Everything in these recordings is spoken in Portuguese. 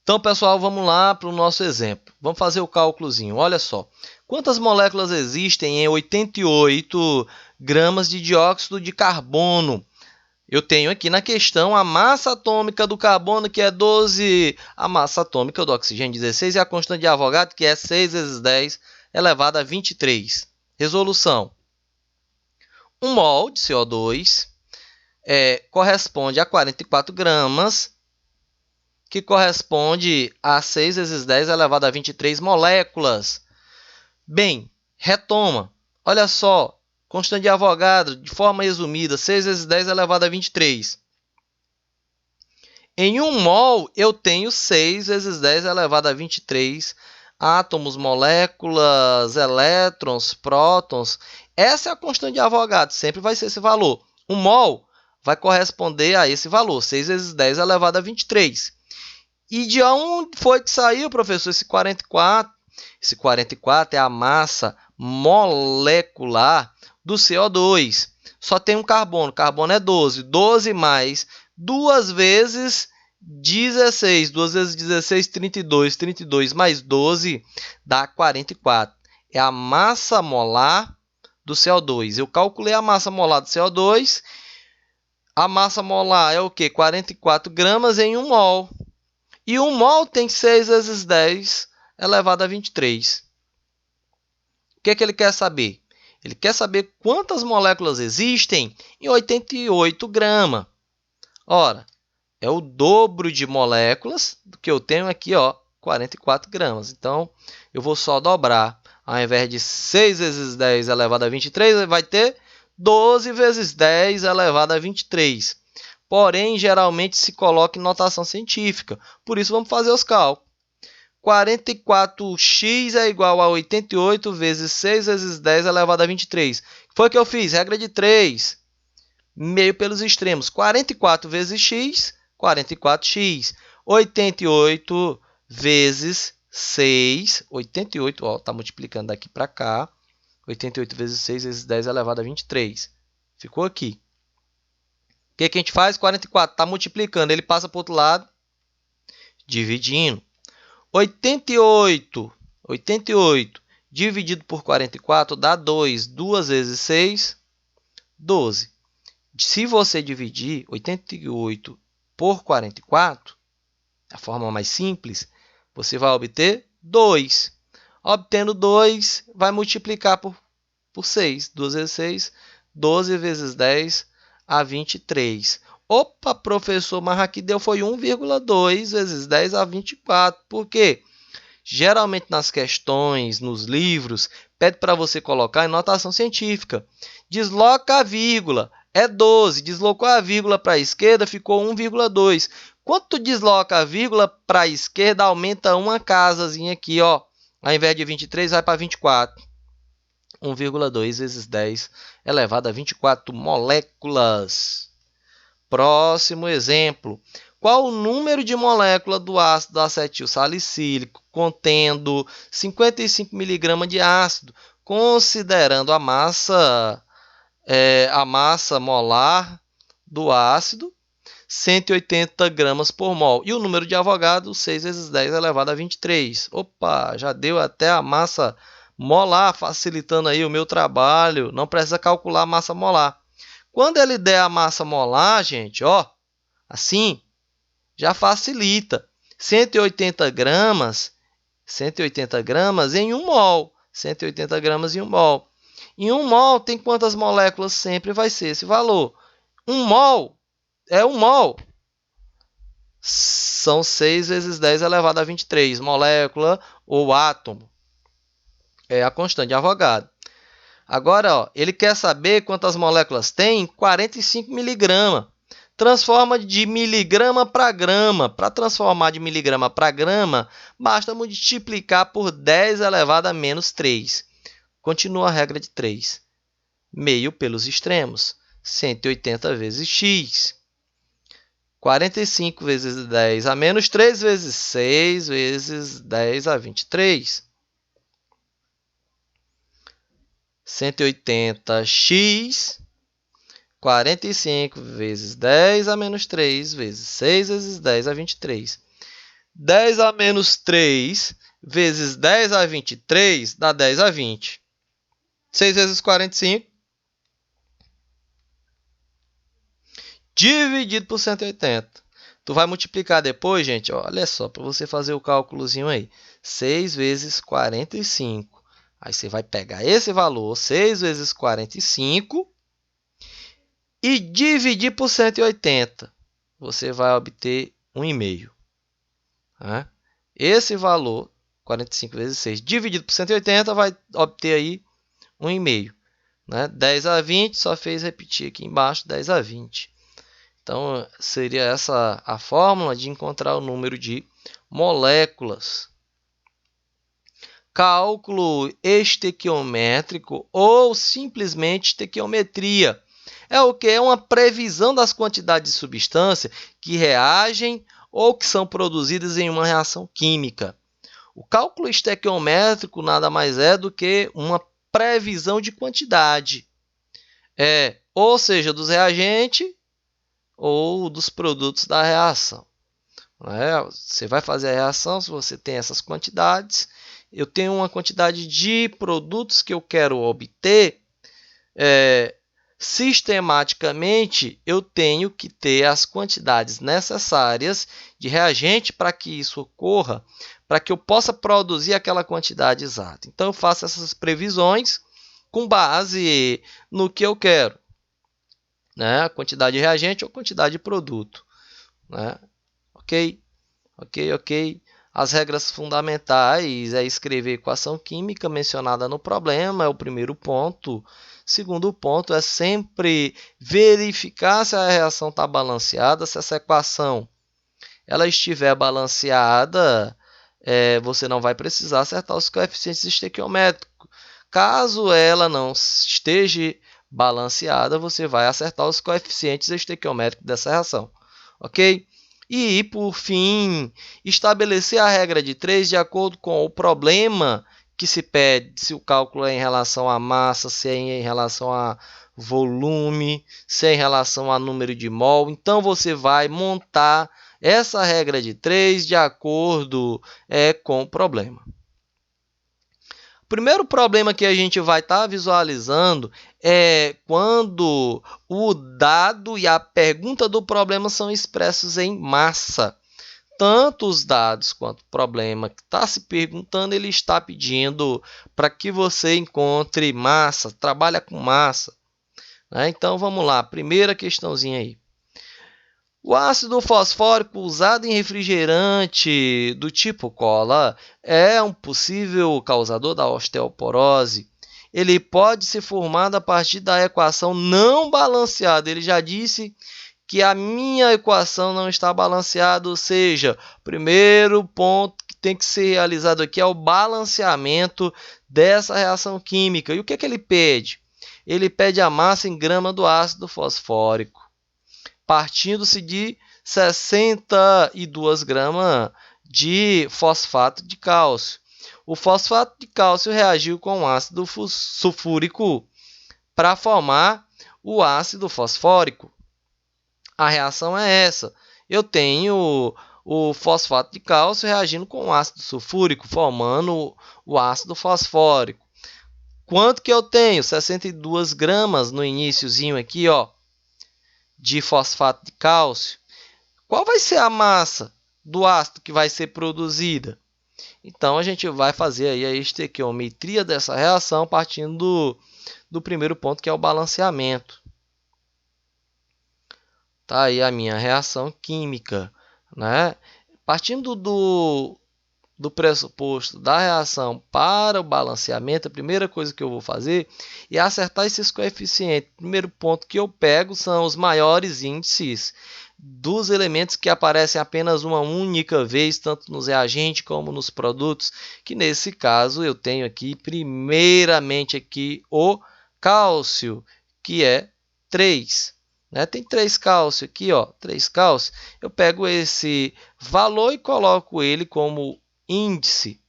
Então, pessoal, vamos lá para o nosso exemplo. Vamos fazer o cálculozinho. Olha só. Quantas moléculas existem em 88 gramas de dióxido de carbono? Eu tenho aqui na questão a massa atômica do carbono, que é 12, a massa atômica do oxigênio, 16, e a constante de Avogadro, que é 6 vezes 10 elevado a 23. Resolução. 1 mol de CO2 corresponde a 44 gramas, que corresponde a 6 vezes 10 elevado a 23 moléculas. Bem, retoma. Olha só, constante de Avogadro, de forma resumida, 6 vezes 10 elevado a 23. Em 1 mol, eu tenho 6 vezes 10 elevado a 23 átomos, moléculas, elétrons, prótons. Essa é a constante de Avogadro, sempre vai ser esse valor. 1 mol vai corresponder a esse valor, 6 vezes 10 elevado a 23. E de onde foi que saiu, professor, esse 44? Esse 44 é a massa molecular do CO2. Só tem um carbono. Carbono é 12. 12 mais 2 vezes 16. 2 vezes 16, 32. 32 mais 12 dá 44. É a massa molar do CO2. Eu calculei a massa molar do CO2. A massa molar é o quê? 44 gramas em 1 mol. E 1 mol tem 6 vezes 10 elevado a 23. O que é que ele quer saber? Ele quer saber quantas moléculas existem em 88 gramas. Ora, é o dobro de moléculas do que eu tenho aqui, 44 gramas. Então, eu vou só dobrar. Ao invés de 6 vezes 10 elevado a 23, vai ter 12 vezes 10 elevado a 23. Porém, geralmente se coloca em notação científica. Por isso, vamos fazer os cálculos. 44x é igual a 88 vezes 6 vezes 10 elevado a 23. Foi o que eu fiz? Regra de 3. Meio pelos extremos. 44 vezes x, 44x. 88 vezes 6. 88, está multiplicando daqui para cá. 88 vezes 6 vezes 10 elevado a 23. Ficou aqui. O que a gente faz? 44 está multiplicando, ele passa para o outro lado, dividindo. 88 dividido por 44 dá 2. 2 vezes 6, 12. Se você dividir 88 por 44, a forma mais simples, você vai obter 2. Obtendo 2, vai multiplicar por 6. 2 vezes 6, 12 vezes 10 a 23. Opa, professor, mas aqui deu foi 1,2 vezes 10 a 24. Por quê? Geralmente nas questões, nos livros, pede para você colocar em notação científica. Desloca a vírgula, é 12. Deslocou a vírgula para a esquerda, ficou 1,2. Quanto desloca a vírgula para a esquerda, aumenta uma casazinha aqui, ó. Ao invés de 23, vai para 24. 1,2 vezes 10 elevado a 24 moléculas. Próximo exemplo. Qual o número de moléculas do ácido acetil salicílico contendo 55 mg de ácido, considerando a massa molar do ácido, 180 gramas por mol. E o número de Avogadro, 6 vezes 10 elevado a 23. Opa, já deu até a massa molar, facilitando aí o meu trabalho. Não precisa calcular a massa molar. Quando ele der a massa molar, gente, assim, já facilita. 180 gramas em 1 mol. 180 gramas em 1 mol. Em 1 mol tem quantas moléculas? Sempre vai ser esse valor. 1 mol é 1 mol. São 6 vezes 10 elevado a 23. Molécula ou átomo. É a constante de Avogadro. Agora, ele quer saber quantas moléculas tem? 45 miligramas. Transforma de miligrama para grama. Para transformar de miligrama para grama, basta multiplicar por 10 elevado a menos 3. Continua a regra de 3. Meio pelos extremos. 180 vezes x. 45 vezes 10 a menos 3 vezes 6 vezes 10 a 23. 180x, 45 vezes 10 a menos 3 vezes 6 vezes 10 a 23. 10 a menos 3 vezes 10 a 23 dá 10 a 20. 6 vezes 45 dividido por 180. Tu vai multiplicar depois, gente, ó, olha só, para você fazer o cálculozinho aí. 6 vezes 45. Aí você vai pegar esse valor, 6 vezes 45, e dividir por 180. Você vai obter 1,5. Né? Esse valor, 45 vezes 6, dividido por 180, vai obter aí 1,5. Né? 10 a 20, só fez repetir aqui embaixo, 10 a 20. Então, seria essa a fórmula de encontrar o número de moléculas. Cálculo estequiométrico ou simplesmente estequiometria. É o que? É uma previsão das quantidades de substância que reagem ou que são produzidas em uma reação química. O cálculo estequiométrico nada mais é do que uma previsão de quantidade. Ou seja, dos reagentes ou dos produtos da reação. Você vai fazer a reação se você tem essas quantidades. Eu tenho uma quantidade de produtos que eu quero obter. Sistematicamente, eu tenho que ter as quantidades necessárias de reagente para que isso ocorra, para que eu possa produzir aquela quantidade exata. Então, eu faço essas previsões com base no que eu quero. A quantidade de reagente ou quantidade de produto. Ok? As regras fundamentais é escrever a equação química mencionada no problema, é o primeiro ponto. Segundo ponto é sempre verificar se a reação está balanceada. Se essa equação ela estiver balanceada, você não vai precisar acertar os coeficientes estequiométricos. Caso ela não esteja balanceada, você vai acertar os coeficientes estequiométricos dessa reação. Ok? E, por fim, estabelecer a regra de 3 de acordo com o problema que se pede, se o cálculo é em relação à massa, se é em relação a volume, se é em relação a número de mol. Então, você vai montar essa regra de 3 de acordo com o problema. O primeiro problema que a gente vai estar visualizando é quando o dado e a pergunta do problema são expressos em massa. Tanto os dados quanto o problema que está se perguntando, ele está pedindo para que você encontre massa, trabalha com massa. Então, vamos lá, primeira questãozinha aí. O ácido fosfórico usado em refrigerante do tipo cola é um possível causador da osteoporose. Ele pode ser formado a partir da equação não balanceada. Ele já disse que a minha equação não está balanceada, ou seja, o primeiro ponto que tem que ser realizado aqui é o balanceamento dessa reação química. E o que ele pede? Ele pede a massa em grama do ácido fosfórico, partindo-se de 62 gramas de fosfato de cálcio. O fosfato de cálcio reagiu com o ácido sulfúrico para formar o ácido fosfórico. A reação é essa. Eu tenho o fosfato de cálcio reagindo com o ácido sulfúrico, formando o ácido fosfórico. Quanto que eu tenho? 62 gramas no iniciozinho aqui, de fosfato de cálcio. Qual vai ser a massa do ácido que vai ser produzida? Então, a gente vai fazer aí a estequiometria dessa reação partindo do primeiro ponto, que é o balanceamento. Tá aí a minha reação química. Partindo do pressuposto da reação para o balanceamento, a primeira coisa que eu vou fazer é acertar esses coeficientes. O primeiro ponto que eu pego são os maiores índices dos elementos que aparecem apenas uma única vez, tanto nos reagentes como nos produtos, que nesse caso eu tenho aqui, primeiramente aqui, o cálcio, que é 3. Tem 3 cálcio aqui, 3 cálcio. Eu pego esse valor e coloco ele como índice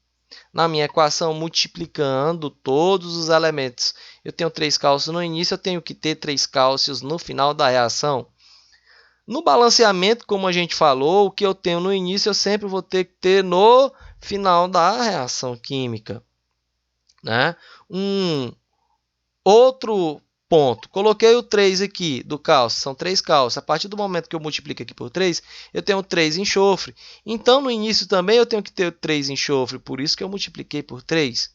na minha equação, multiplicando todos os elementos. Eu tenho 3 cálcios no início, eu tenho que ter 3 cálcios no final da reação. No balanceamento, como a gente falou, o que eu tenho no início eu sempre vou ter que ter no final da reação química, né? Um outro ponto, coloquei o 3 aqui do cálcio, são 3 cálcios. A partir do momento que eu multiplico aqui por 3, eu tenho 3 enxofre. Então, no início também eu tenho que ter 3 enxofre, por isso que eu multipliquei por 3.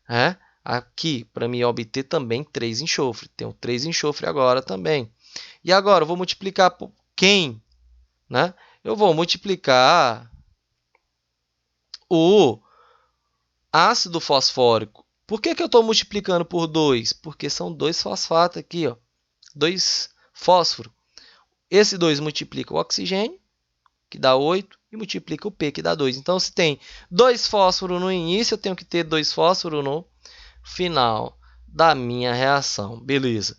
Né? Aqui, para me obter também 3 enxofre. Tenho 3 enxofre agora também. E agora, eu vou multiplicar por quem? Né? Eu vou multiplicar o ácido fosfórico. Por que eu estou multiplicando por 2? Porque são 2 fosfatos aqui, ó. 2 fósforo. Esse 2 multiplica o oxigênio, que dá 8, e multiplica o P, que dá 2. Então, se tem 2 fósforos no início, eu tenho que ter 2 fósforos no final da minha reação. Beleza.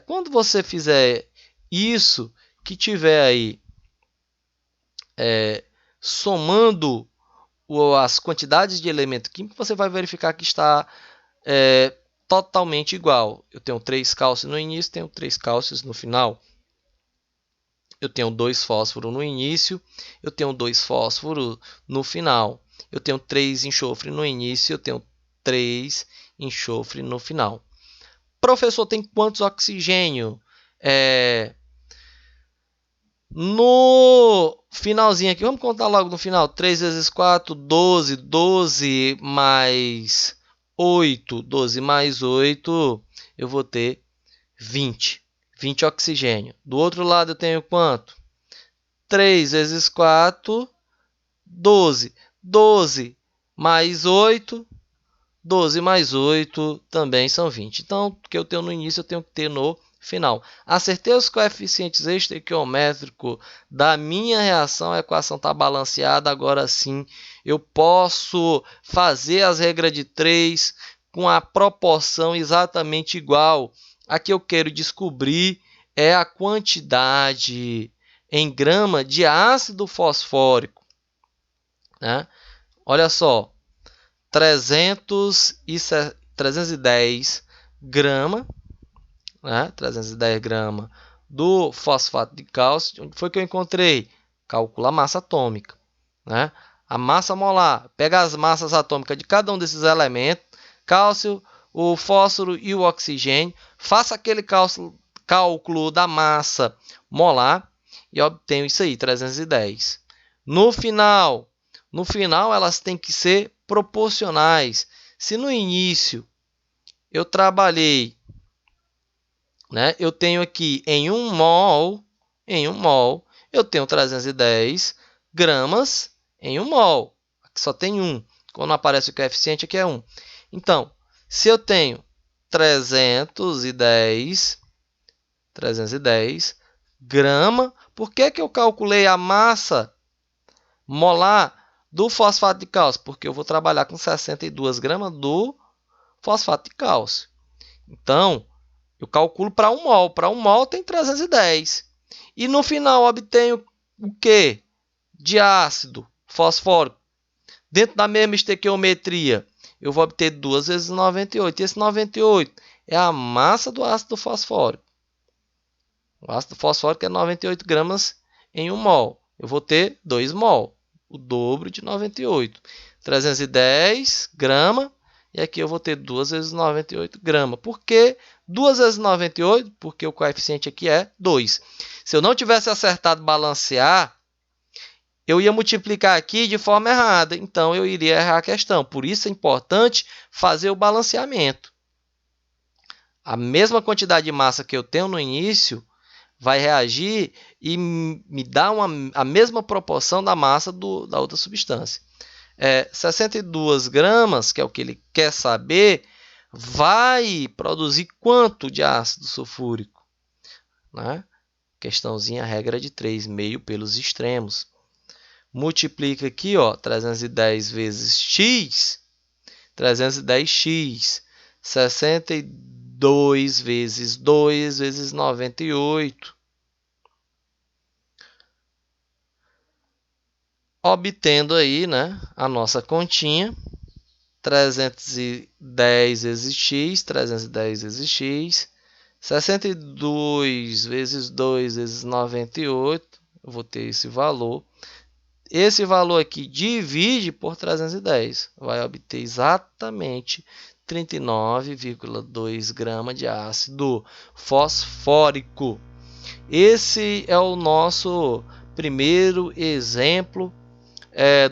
Quando você fizer isso, que tiver aí somando as quantidades de elemento químico, você vai verificar que está totalmente igual. Eu tenho 3 cálcios no início, tenho 3 cálcios no final. Eu tenho 2 fósforos no início, eu tenho 2 fósforos no final. Eu tenho 3 enxofre no início, eu tenho 3 enxofre no final. Professor, tem quantos oxigênio? No finalzinho aqui, vamos contar logo no final. 3 vezes 4, 12. 12 mais 8. 12 mais 8, eu vou ter 20. 20 oxigênio. Do outro lado eu tenho quanto? 3 vezes 4, 12. 12 mais 8, 12 mais 8 também são 20. Então, o que eu tenho no início, eu tenho que ter no final. Acertei os coeficientes estequiométricos da minha reação, a equação está balanceada. Agora sim, eu posso fazer as regras de 3 com a proporção exatamente igual. A que eu quero descobrir é a quantidade em grama de ácido fosfórico. Né? Olha só, 310 gramas, né? 310 gramas do fosfato de cálcio. Onde foi que eu encontrei? Calcula a massa atômica. Né? A massa molar, pega as massas atômicas de cada um desses elementos, cálcio, o fósforo e o oxigênio, faça aquele cálculo da massa molar e obtenho isso aí, 310. No final, elas têm que ser proporcionais. Se no início eu trabalhei, né, eu tenho aqui em 1 mol, eu tenho 310 gramas em 1 mol. Aqui só tem 1. Quando aparece o coeficiente, aqui é 1. Então, se eu tenho 310 gramas, por que eu calculei a massa molar do fosfato de cálcio? Porque eu vou trabalhar com 62 gramas do fosfato de cálcio. Então, eu calculo para 1 mol. Para 1 mol tem 310. E no final obtenho o quê? De ácido fosfórico. Dentro da mesma estequiometria, eu vou obter 2 vezes 98. E esse 98 é a massa do ácido fosfórico. O ácido fosfórico é 98 gramas em 1 mol. Eu vou ter 2 mol, o dobro de 98. 310 gramas, e aqui eu vou ter 2 vezes 98 gramas. Por que 2 vezes 98? Porque o coeficiente aqui é 2. Se eu não tivesse acertado balancear, eu ia multiplicar aqui de forma errada. Então, eu iria errar a questão. Por isso é importante fazer o balanceamento. A mesma quantidade de massa que eu tenho no início vai reagir e me dá a mesma proporção da massa da outra substância. 62 gramas, que é o que ele quer saber, vai produzir quanto de ácido sulfúrico? Né? Questãozinha, regra de 3, meio pelos extremos. Multiplica aqui, ó, 310 vezes x, 310x, 62 vezes 2 vezes 98. Obtendo aí, né, a nossa continha, 310 vezes x, 310 vezes x, 62 vezes 2 vezes 98, eu vou ter esse valor. Esse valor aqui divide por 310, vai obter exatamente 39,2 gramas de ácido fosfórico. Esse é o nosso primeiro exemplo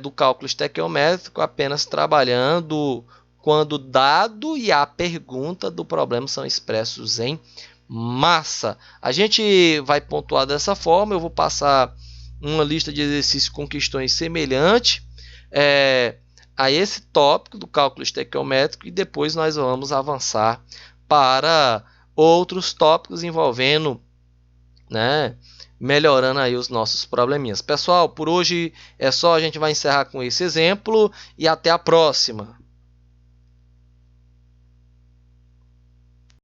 do cálculo estequiométrico, apenas trabalhando quando o dado e a pergunta do problema são expressos em massa. A gente vai pontuar dessa forma, eu vou passar uma lista de exercícios com questões semelhantes a esse tópico do cálculo estequiométrico e depois nós vamos avançar para outros tópicos envolvendo, melhorando aí os nossos probleminhas. Pessoal, por hoje é só, a gente vai encerrar com esse exemplo e até a próxima.